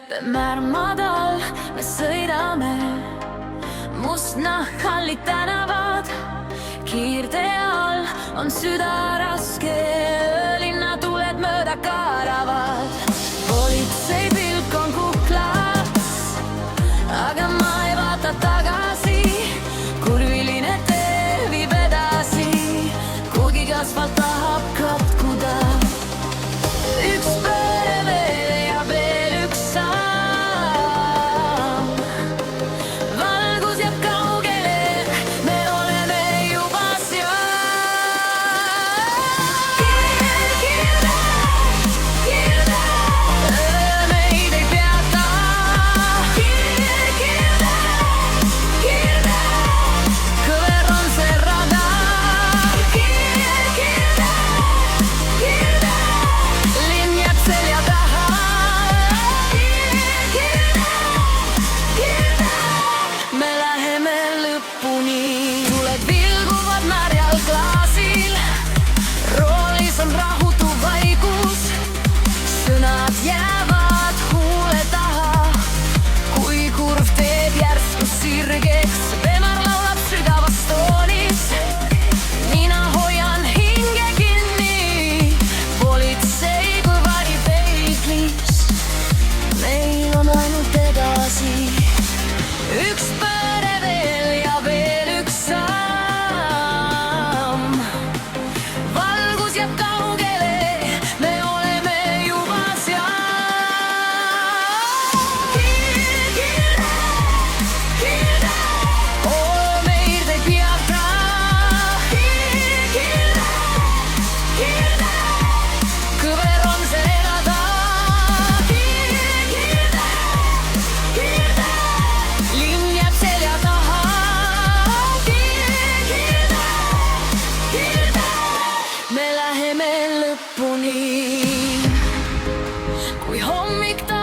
määr madal, me sõidame mustnahkhalid tänavad. Kiirtee all on süda raske, linnatuled mööda kaaravad. Politsei pilk on kuklaks, aga ma ei vaata tagasi. Kurviline tee viib edasi, kuigi asfalt tahab katkuda. Üks pööre veel ja veel üks samm. Valgus jääb kaugele, me oleme juba seal. Kiirde, kiirde, meid ei peata. Kiirde, kiirde, kõver on see rada. Kiirde, kiirde, linn jääb selja taha. Kiirde, kiirde, me läheme lõpuni. Tuled vilguvad märjal klaasil, roolis on rahutu vaikus. Sõnad jäävad huule taha, kui kurv teeb järsku sirgeks. Vemar laulab sügavas toonis, mina hoian hinge kinni. Politsei kui vari peeglis, meil on ainult edasi. Üks pööre veel ja veel üks samm. Valgus jääb kaugele, me oleme juba seal. Kiirde, kiirde, meid ei peata. Kiirde, kiirde, kõver on see elada. Kiirde, kiirde, linn jääb selja taha. Kiirde, kiirde, me läheme lõpuni. Kui hommik ta